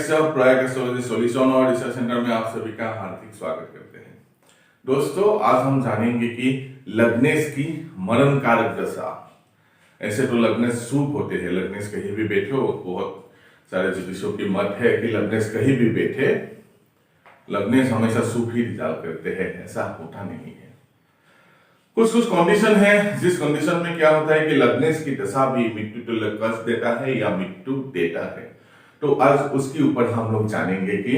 Prayag astrology solution और research centre में आप सभी का हार्दिक स्वागत करते हैं। दोस्तों, आज हम जानेंगे कि लग्नेश की मरण कारक दशा। ऐसे तो लग्नेश शुभ होते हैं, लग्नेश कहीं भी बैठे हो, बहुत सारे ज्योतिषों की मत है कि लग्नेश कहीं भी बैठे लग्नेश हमेशा शुभ ही रिजल्ट करते हैं। ऐसा होता नहीं है। कुछ कुछ कंडीशन है जिस कंडीशन में क्या होता है कि लग्नेश की दशा भी मृत्यु तुल्य कष्ट देता है या मृत्यु देता है। तो आज उसके ऊपर हम लोग जानेंगे कि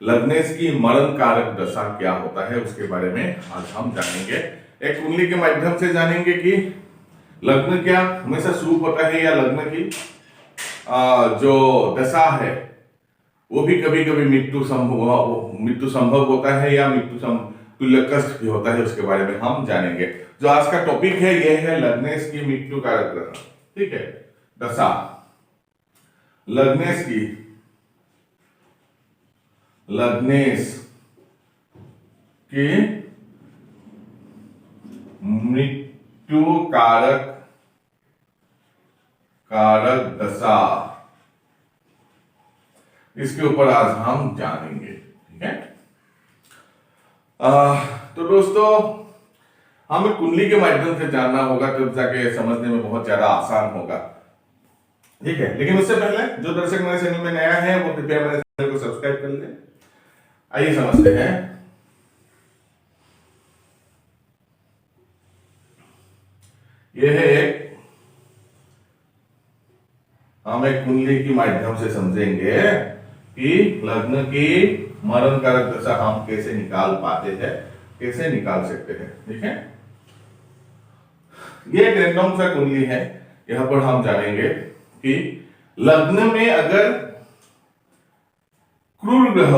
लग्नेश की मरण कारक दशा क्या होता है, उसके बारे में आज हम जानेंगे। एक कुंडली के माध्यम से जानेंगे कि लग्न क्या हमेशा शुभ होता है या लग्न की जो दशा है वो भी कभी कभी मृत्यु संभव होता है या मृत्यु तुल्य कष्ट भी होता है, उसके बारे में हम जानेंगे। जो आज का टॉपिक है यह है लग्नेश की मृत्यु कारक दशा। ठीक है, दशा लग्नेश की मृत्यु कारक दशा, इसके ऊपर आज हम जानेंगे। ठीक है, तो दोस्तों हमें कुंडली के माध्यम से जानना होगा, तब जाके समझने में बहुत ज्यादा आसान होगा। ठीक है, लेकिन उससे पहले जो दर्शक मेरे चैनल में नया है वो कृपया मेरे चैनल को सब्सक्राइब कर ले। आइए समझते हैं। यह है हम एक कुंडली की माध्यम से समझेंगे कि लग्न की मरण कारक दशा हम कैसे निकाल पाते हैं, कैसे निकाल सकते हैं। ठीक है, ये एक रैंडम सा कुंडली है। यहां पर हम जानेंगे कि लग्न में अगर क्रूर ग्रह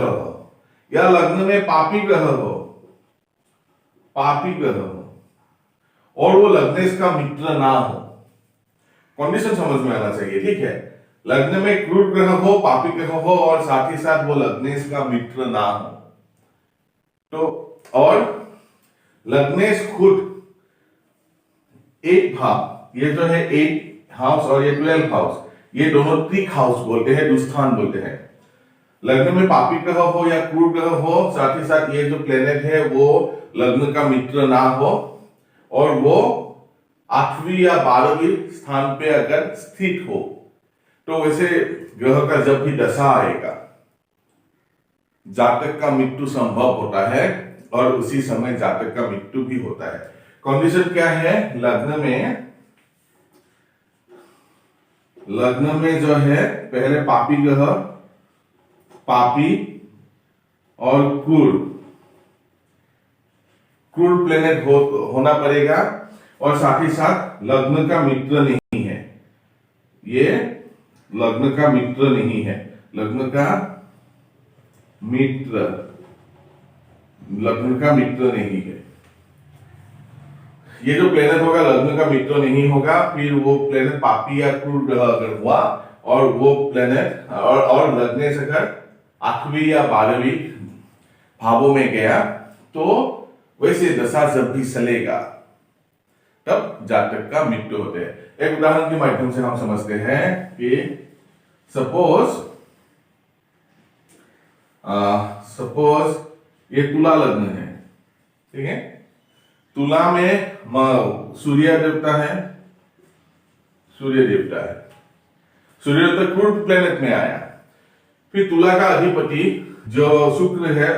हो या लग्न में पापी ग्रह हो और वो लग्नेश का मित्र ना हो, कंडीशन समझ में आना चाहिए। ठीक है, लग्न में क्रूर ग्रह हो, पापी ग्रह हो और साथ ही साथ वो लग्नेश का मित्र ना हो, तो और लग्नेश खुद एक भाव, ये जो है 8 हाउस और ये 12 हाउस, ये दोनों त्रिक हाउस बोलते हैं, दुस्थान बोलते हैं। लग्न में पापी ग्रह हो या क्रूर ग्रह हो, साथ ही साथ ये जो प्लेनेट है वो लग्न का मित्र ना हो और वो 8वीं या 12वीं स्थान पे अगर स्थित हो, तो वैसे ग्रह का जब भी दशा आएगा जातक का मृत्यु संभव होता है और उसी समय जातक का मृत्यु भी होता है। कंडीशन क्या है, लग्न में जो है पहले पापी ग्रह, पापी और क्रूर प्लेनेट होना पड़ेगा और साथ ही साथ लग्न का मित्र नहीं है, ये लग्न का मित्र नहीं है, लग्न का मित्र नहीं है। ये जो प्लेनेट होगा लग्न का मित्र नहीं होगा, फिर वो प्लेनेट पापी या क्रूर ग्रह अगर हुआ और वो प्लेनेट और लग्नेश अगर 8वीं या 12वीं भावों में गया, तो वैसे दशा जब भी चलेगा तब जातक का मृत्यु होते हैं। एक उदाहरण के माध्यम से हम समझते हैं कि सपोज ये तुला लग्न है। ठीक है, तुला में सूर्य देवता है, सूर्य देवता क्रूर प्लेनेट में आया। फिर तुला का अधिपति जो शुक्र है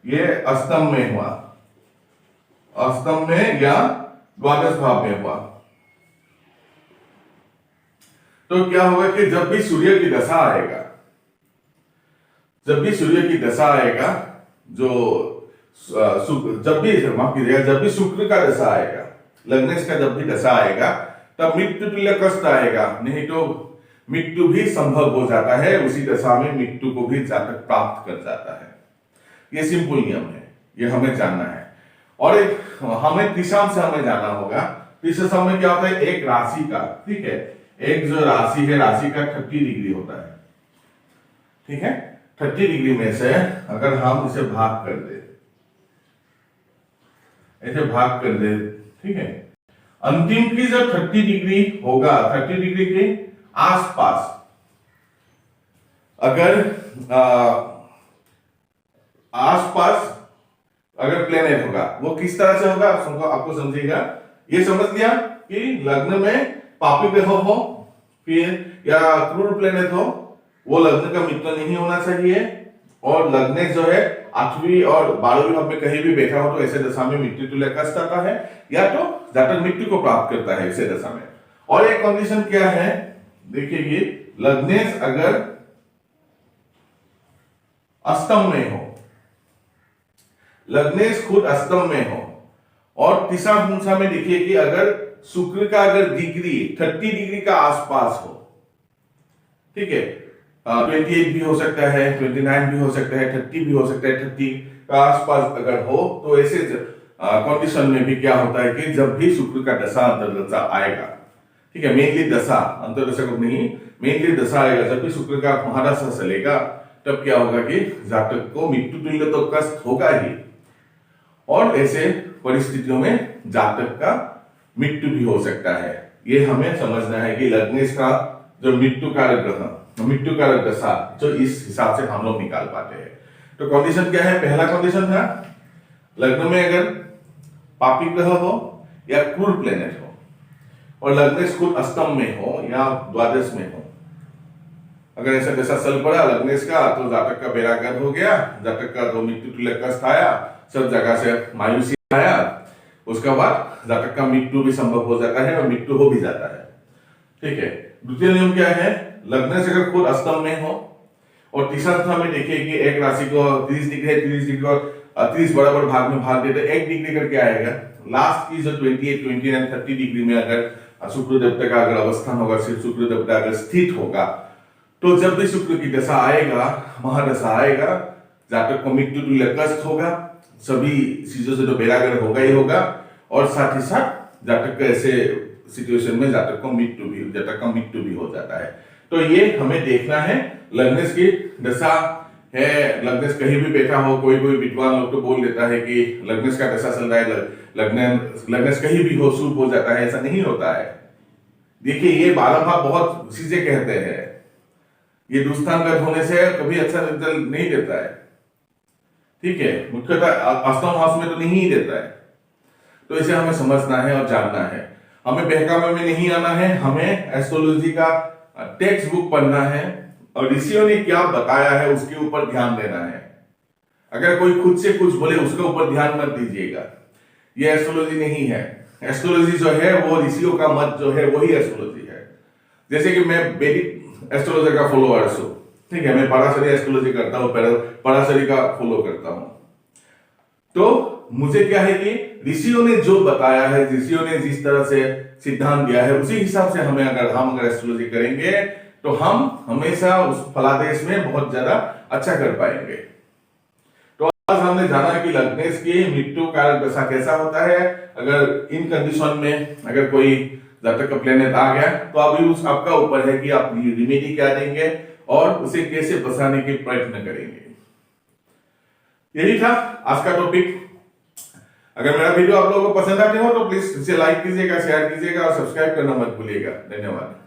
ये अष्टम में हुआ, अष्टम में या द्वादश भाव में हुआ। तो क्या होगा कि जब भी सूर्य की दशा आएगा, जब भी शुक्र का दशा आएगा, लग्नेश का जब भी दशा आएगा, तब मृत्यु तुल्य कष्ट आएगा, नहीं तो मृत्यु भी संभव हो जाता है। उसी दशा में मृत्यु को भी जातक प्राप्त कर जाता है। ये सिंपल नियम है, ये हमें जानना है। और एक हमें त्रिशांश से हमें जानना होगा। त्रिशांश में क्या होता है, एक राशि का, ठीक है, एक जो राशि है, राशि का 30 डिग्री होता है। ठीक है, 30 डिग्री में से अगर हम इसे भाग कर दे, ऐसे भाग कर दे, ठीक है, अंतिम की जब 30 डिग्री होगा, 30 डिग्री की आसपास अगर आसपास अगर प्लेनेट होगा, वो किस तरह से होगा आपको समझेगा। ये समझ लिया कि लग्न में पापी ग्रह हो फिर या क्रूर प्लेनेट हो, वो लग्न का मित्र नहीं होना चाहिए। और लग्न जो है 8वीं और 12वीं भाव में कहीं भी बैठा हो तो ऐसे दशा में मृत्यु तुल्य कष्ट आता है, या तो जातक मृत्यु को प्राप्त करता है ऐसे दशा में। और एक कंडीशन क्या है, देखिए लग्नेश अगर अष्टम में हो, लग्नेश खुद अष्टम में हो, और तीसरा अंशा में देखिए कि अगर शुक्र का अगर डिग्री 30 डिग्री का आसपास हो, ठीक है, 28 भी हो सकता है, 29 भी हो सकता है, 30 भी हो सकता है, 30 का आसपास अगर हो, तो ऐसे कंडीशन में भी क्या होता है कि जब भी शुक्र का दशा अंतर्दशा आएगा, ठीक है, मेनली दशा अंतर्दशा को नहीं, मेनली दशा आएगा, जब भी शुक्र का महादशा चलेगा तब क्या होगा कि जातक को मृत्यु तुल्य तो कष्ट होगा ही, और ऐसे परिस्थितियों में जातक का मृत्यु भी हो सकता है। ये हमें समझना है कि लग्नेश का जो मृत्यु कारक ग्रह, मृत्यु कारक दशा जो इस हिसाब से हम लोग निकाल पाते हैं। तो कंडीशन क्या है, पहला कंडीशन था लग्न में अगर पापी ग्रह हो या क्रूर प्लेनेट हो, और लग्नेश खुद अष्टम में हो या द्वादश में हो, अगर ऐसा दशा चल पड़ा लग्नेश का, तो जातक का बेड़ा गर्क हो गया, जातक का तो मृत्यु तुल्य कष्ट आया, सब जगह से मायूसी आया, उसका बाद जातक का मृत्यु भी संभव हो जाता है और मृत्यु हो भी जाता है, ठीक है। द्वितीय नियम क्या है, लग्न से अगर खुद अष्टम में हो, और तीसरा स्थान में देखिए कि एक राशि को 30 डिग्री है, 30 डिग्री को 30 बराबर भाग में भाग देते, 1 डिग्री करके आएगा, लास्ट की जो 28, 29, 30 डिग्री में अगर शुक्र देवता का अगर अवस्थान होगा, सिर्फ शुक्र देवता अगर स्थित होगा, तो जब भी शुक्र की दशा आएगा, महादशा आएगा, जातक को मृत्यु तुल्य कष्ट होगा, सभी चीजों से तो बेरागर होगा ही होगा, और साथ ही साथ जातक का ऐसे सिचुएशन में जातक का मृत्यु भी हो जाता है। तो ये हमें देखना है, लग्नेश की दशा है, लग्नेश कहीं भी बैठा हो, कोई विद्वान लोग तो बोल देता है कि लग्नेश का दशा चल रहा है, लग्नेश कहीं भी हो शुभ हो जाता है, ऐसा नहीं होता है। देखिए ये 12 भाव बहुत चीजें कहते हैं, ये दुस्थान का होने से कभी अच्छा रिजल्ट नहीं देता है, ठीक है, मुख्यतः अष्टम हाउस में तो नहीं ही देता है। तो इसे हमें समझना है और जानना है, हमें बहकावे में नहीं आना है, हमें एस्ट्रोलॉजी का टेक्स्ट बुक पढ़ना है और ऋषियों ने क्या बताया है उसके ऊपर ध्यान देना है। अगर कोई खुद से कुछ बोले उसके ऊपर ध्यान मत दीजिएगा, ये एस्ट्रोलॉजी नहीं है। एस्ट्रोलॉजी जो है वो ऋषियों का मत जो है वही एस्ट्रोलॉजी है। जैसे कि मैं वैदिक एस्ट्रोलॉजी का फॉलोअर्स हूं, ठीक है, मैं पराशरी एस्ट्रोलॉजी करता हूं, पराशरी का फॉलो करता हूं, तो मुझे क्या है कि ऋषियों ने जो बताया है, ऋषियों ने जिस तरह से सिद्धांत दिया है, उसी हिसाब से हमें अगर एस्ट्रोलॉजी करेंगे तो हम हमेशा उस फलादेश में बहुत ज्यादा अच्छा कर पाएंगे। तो आज हमने जाना कि लग्नेश की मृत्यु कारक दशा कैसा होता है। अगर इन कंडीशन में अगर कोई जातक का प्लेनेट आ गया तो अभी उस आपका ऊपर है कि आप रिमेडी क्या देंगे और उसे कैसे बचाने के प्रयत्न करेंगे। यही था आज का टॉपिक। अगर मेरा वीडियो आप लोगों को पसंद आते हो तो प्लीज इसे लाइक कीजिएगा, शेयर कीजिएगा और सब्सक्राइब करना मत भूलिएगा। धन्यवाद।